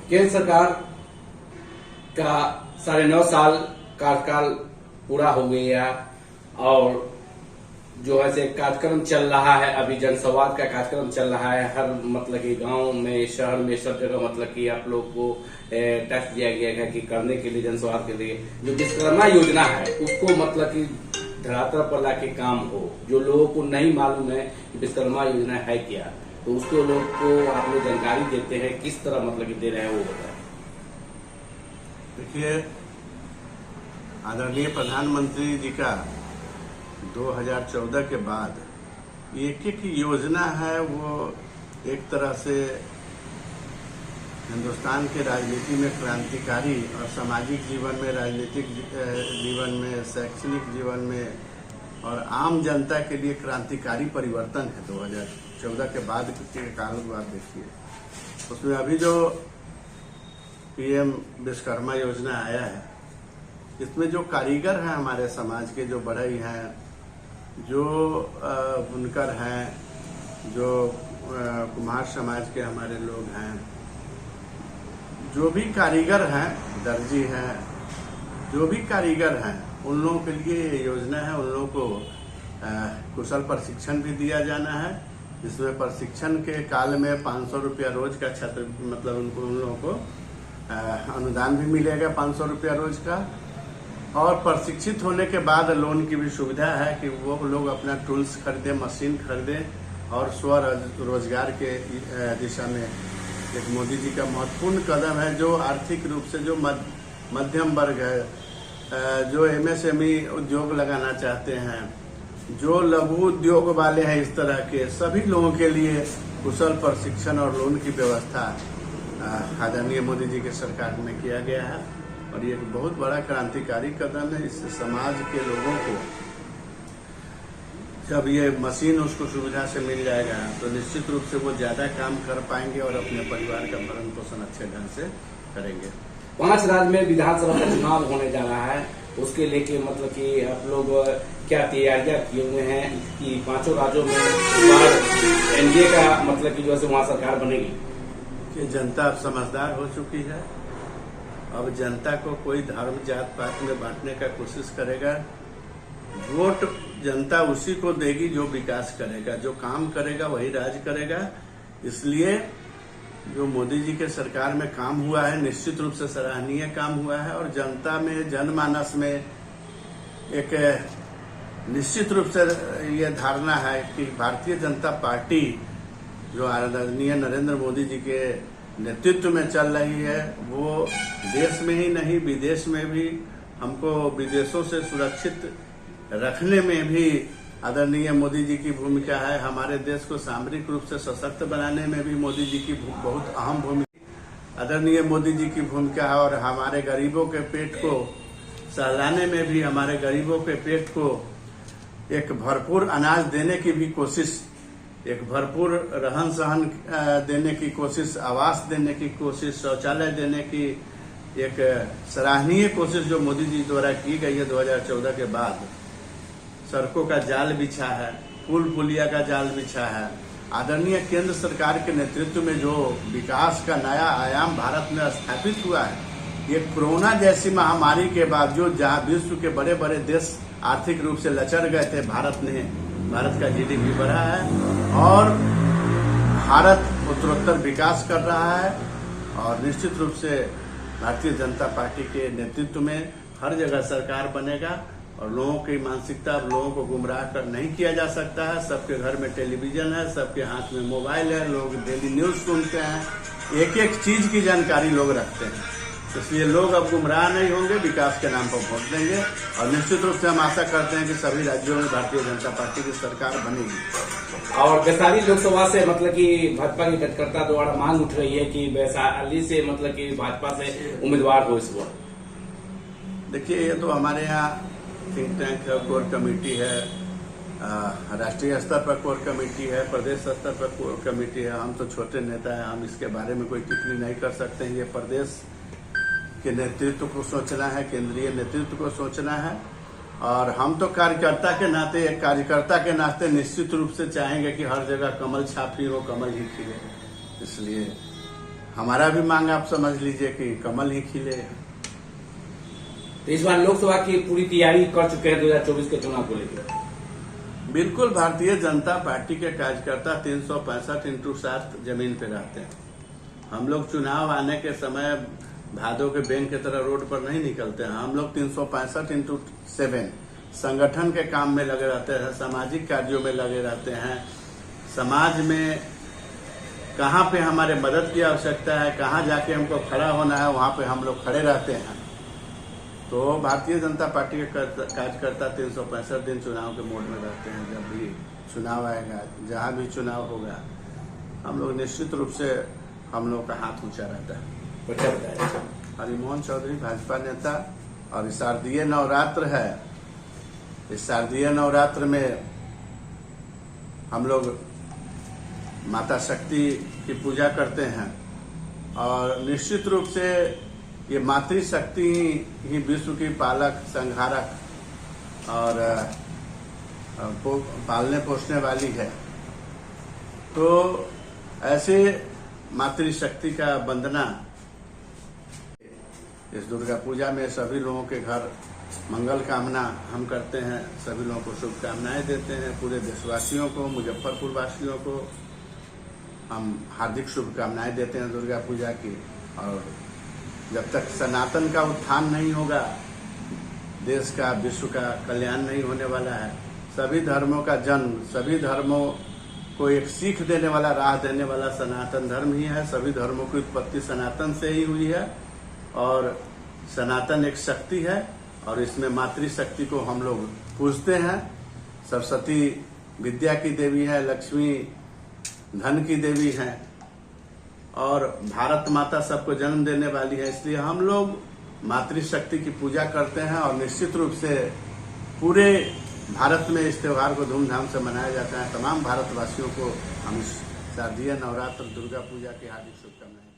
केंद्र सरकार का 9.5 साल कार्यकाल पूरा हो गया और जो है से कार्यक्रम चल रहा है। अभी जनसंवाद का कार्यक्रम चल रहा है हर मतलब कि गांव में, शहर में, सब जगह मतलब कि आप लोग को टैक्स दिया गया है कि करने के लिए, जनसंवाद के लिए जो विश्वकर्मा योजना है उसको मतलब कि धरातल पर लाके काम हो। जो लोगों को नहीं मालूम है कि विश्वकर्मा योजना है क्या, तो उसको लोग को आप लोग जानकारी देते हैं, किस तरह मतलब कि दे रहे हैं वो बताएं। देखिए, आदरणीय प्रधानमंत्री जी का 2014 के बाद एक योजना है, वो एक तरह से हिंदुस्तान के राजनीति में क्रांतिकारी और सामाजिक जीवन में, राजनीतिक जीवन में, शैक्षणिक जीवन में और आम जनता के लिए क्रांतिकारी परिवर्तन है। 2014 के बाद के काल को आप देखिए, उसमें अभी जो पीएम विश्वकर्मा योजना आया है, इसमें जो कारीगर हैं हमारे समाज के, जो बढ़ई हैं, जो बुनकर हैं, जो कुम्हार समाज के हमारे लोग हैं, जो भी कारीगर हैं, दर्जी हैं, जो भी कारीगर हैं, उन लोगों के लिए ये योजना है। उन लोगों को कुशल प्रशिक्षण भी दिया जाना है। इसमें प्रशिक्षण के काल में 500 रुपया रोज का छात्र, मतलब उन लोगों को अनुदान भी मिलेगा 500 रुपया रोज का। और प्रशिक्षित होने के बाद लोन की भी सुविधा है कि वो लोग अपना टूल्स खरीदें, मशीन खरीदें और स्वरोजगार के दिशा में एक मोदी जी का महत्वपूर्ण कदम है। जो आर्थिक रूप से जो मध्यम वर्ग है, जो एमएसएमई उद्योग लगाना चाहते हैं, जो लघु उद्योग वाले हैं, इस तरह के सभी लोगों के लिए कुशल प्रशिक्षण और लोन की व्यवस्था आदरणीय मोदी जी के सरकार में किया गया है। और ये एक बहुत बड़ा क्रांतिकारी कदम है। इससे समाज के लोगों को जब ये मशीन उसको सुविधा से मिल जाएगा तो निश्चित रूप से वो ज्यादा काम कर पाएंगे और अपने परिवार का भरण पोषण अच्छे ढंग से करेंगे। 5 राज्य में विधानसभा का चुनाव होने जा रहा है, उसके लेके मतलब कि आप लोग क्या तैयारियां किए हुए हैं कि 5 राज्यों में एनडीए का मतलब कि जो है वहाँ सरकार बनेगी? कि जनता अब समझदार हो चुकी है। अब जनता को कोई धर्म जात पात में बांटने का कोशिश करेगा। वोट जनता उसी को देगी जो विकास करेगा, जो काम करेगा वही राज करेगा। इसलिए जो मोदी जी के सरकार में काम हुआ है, निश्चित रूप से सराहनीय काम हुआ है। और जनता में, जनमानस में एक निश्चित रूप से ये धारणा है कि भारतीय जनता पार्टी जो आदरणीय नरेंद्र मोदी जी के नेतृत्व में चल रही है, वो देश में ही नहीं विदेश में भी, हमको विदेशों से सुरक्षित रखने में भी आदरणीय मोदी जी की भूमिका है। हमारे देश को सामरिक रूप से सशक्त बनाने में भी मोदी जी की बहुत अहम भूमिका, आदरणीय मोदी जी की भूमिका है। और हमारे गरीबों के पेट को सहलाने में भी, हमारे गरीबों के पेट को एक भरपूर अनाज देने की भी कोशिश, एक भरपूर रहन सहन देने की कोशिश, आवास देने की कोशिश, शौचालय देने की एक सराहनीय कोशिश जो मोदी जी द्वारा की गई है 2014 के बाद। सड़कों का जाल बिछा है, पुल पुलिया का जाल बिछा है। आदरणीय केंद्र सरकार के नेतृत्व में जो विकास का नया आयाम भारत में स्थापित हुआ है, ये कोरोना जैसी महामारी के बावजूद जहां विश्व के बड़े बड़े देश आर्थिक रूप से लचर गए थे, भारत का जीडीपी बढ़ा है और भारत उत्तरोत्तर विकास कर रहा है। और निश्चित रूप से भारतीय जनता पार्टी के नेतृत्व में हर जगह सरकार बनेगा। और लोगों की मानसिकता, लोगों को गुमराह कर नहीं किया जा सकता है। सबके घर में टेलीविजन है, सबके हाथ में मोबाइल है, लोग डेली न्यूज सुनते हैं, एक एक चीज की जानकारी लोग रखते हैं। इसलिए लोग अब गुमराह नहीं होंगे, विकास के नाम पर वोट देंगे। और निश्चित रूप से हम आशा करते हैं कि सभी राज्यों में भारतीय जनता पार्टी की सरकार बनेगी। और वैशाली लोकसभा से मतलब कि भाजपा की कार्यकर्ता द्वारा मांग उठ रही है कि वैशाली से मतलब कि भाजपा से उम्मीदवार हो इस बार। देखिए, ये तो हमारे यहाँ थिंक टैंक है, कोर कमेटी है, राष्ट्रीय स्तर पर कोर कमेटी है, प्रदेश स्तर पर कोर कमेटी है। हम तो छोटे नेता हैं, हम इसके बारे में कोई टिप्पणी नहीं कर सकते हैं। ये प्रदेश के नेतृत्व को सोचना है, केंद्रीय नेतृत्व को सोचना है। और हम तो कार्यकर्ता के नाते, एक कार्यकर्ता के नाते निश्चित रूप से चाहेंगे कि हर जगह कमल छापी हो, कमल ही खिले। इसलिए हमारा भी मांग आप समझ लीजिए कि कमल ही खिले। तो इस बार लोकसभा की पूरी तैयारी कर चुके हैं 2024 के चुनाव को लेकर। बिल्कुल, भारतीय जनता पार्टी के कार्यकर्ता 365x7 जमीन पे रहते हैं। हम लोग चुनाव आने के समय भादों के बैंक की तरह रोड पर नहीं निकलते हैं। हम लोग 365x7 संगठन के काम में लगे रहते हैं, सामाजिक कार्यों में लगे रहते हैं। समाज में कहाँ पे हमारे मदद की आवश्यकता है, कहाँ जाके हमको खड़ा होना है, वहाँ पे हम लोग खड़े रहते हैं। तो भारतीय जनता पार्टी के कार्यकर्ता 365 दिन चुनाव के मोड में रहते हैं। जब भी चुनाव आएगा, जहाँ भी चुनाव होगा, हम लोग निश्चित रूप से हम लोग का हाथ ऊंचा रहता है। हरिमोहन चौधरी भाजपा नेता, और इस शारदीय नवरात्र है। इस शारदीय नवरात्र में हम लोग माता शक्ति की पूजा करते हैं, और निश्चित रूप से ये मातृशक्ति ही विश्व की पालक, संहारक और पालने पोषने वाली है। तो ऐसे मातृशक्ति का वंदना इस दुर्गा पूजा में सभी लोगों के घर मंगल कामना हम करते हैं, सभी लोगों को शुभकामनाएं देते हैं। पूरे देशवासियों को, मुजफ्फरपुर वासियों को हम हार्दिक शुभकामनाएं देते हैं दुर्गा पूजा की। और जब तक सनातन का उत्थान नहीं होगा, देश का, विश्व का कल्याण नहीं होने वाला है। सभी धर्मों का जन्म, सभी धर्मों को एक सीख देने वाला, राह देने वाला सनातन धर्म ही है। सभी धर्मों की उत्पत्ति सनातन से ही हुई है, और सनातन एक शक्ति है, और इसमें मातृशक्ति को हम लोग पूजते हैं। सरस्वती विद्या की देवी है, लक्ष्मी धन की देवी है, और भारत माता सबको जन्म देने वाली है। इसलिए हम लोग मातृशक्ति की पूजा करते हैं, और निश्चित रूप से पूरे भारत में इस त्योहार को धूमधाम से मनाया जाता है। तमाम भारतवासियों को हम इस शारदीय नवरात्र दुर्गा पूजा की हार्दिक शुभकामनाएं।